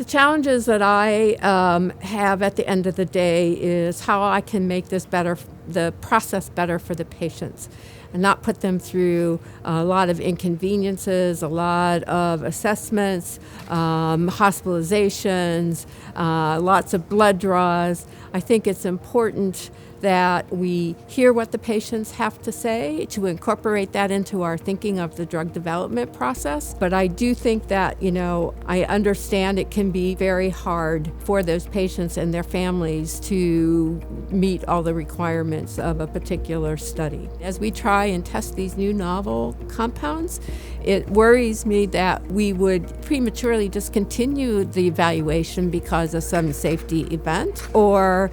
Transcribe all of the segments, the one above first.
The challenges that I have at the end of the day is how I can make this better, the process better for the patients, and not put them through a lot of inconveniences, a lot of assessments, hospitalizations, lots of blood draws. I think it's important that we hear what the patients have to say to incorporate that into our thinking of the drug development process. But I do think that, I understand it can be very hard for those patients and their families to meet all the requirements of a particular study. As we try and test these new novel compounds, it worries me that we would prematurely discontinue the evaluation because of some safety event, or,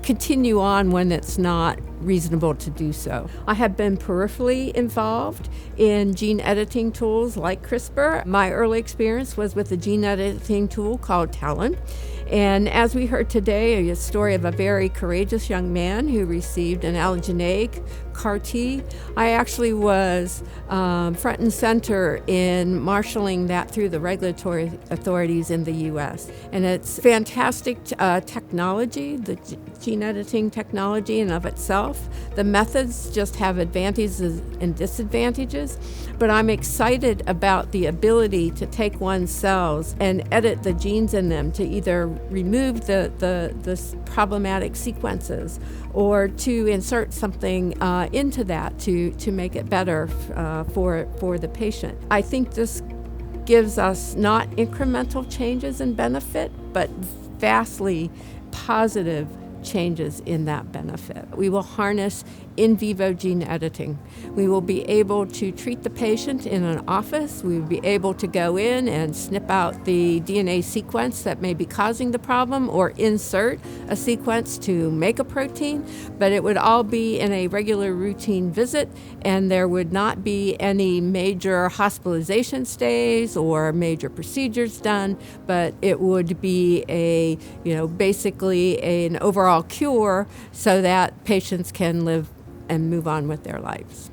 continue on when it's not reasonable to do so. I have been peripherally involved in gene editing tools like CRISPR. My early experience was with a gene editing tool called Talon. And as we heard today, a story of a very courageous young man who received an allogeneic CAR T. I actually was front and center in marshaling that through the regulatory authorities in the U.S. And it's fantastic technology, the gene editing technology in of itself. The methods just have advantages and disadvantages, but I'm excited about the ability to take one's cells and edit the genes in them to either remove the problematic sequences or to insert something into that to make it better for the patient. I think this gives us not incremental changes in benefit, but vastly positive changes in that benefit. We will harness in vivo gene editing. We will be able to treat the patient in an office. We will be able to go in and snip out the DNA sequence that may be causing the problem or insert a sequence to make a protein, but it would all be in a regular routine visit, and there would not be any major hospitalization stays or major procedures done, but it would be basically an overall cure so that patients can live and move on with their lives.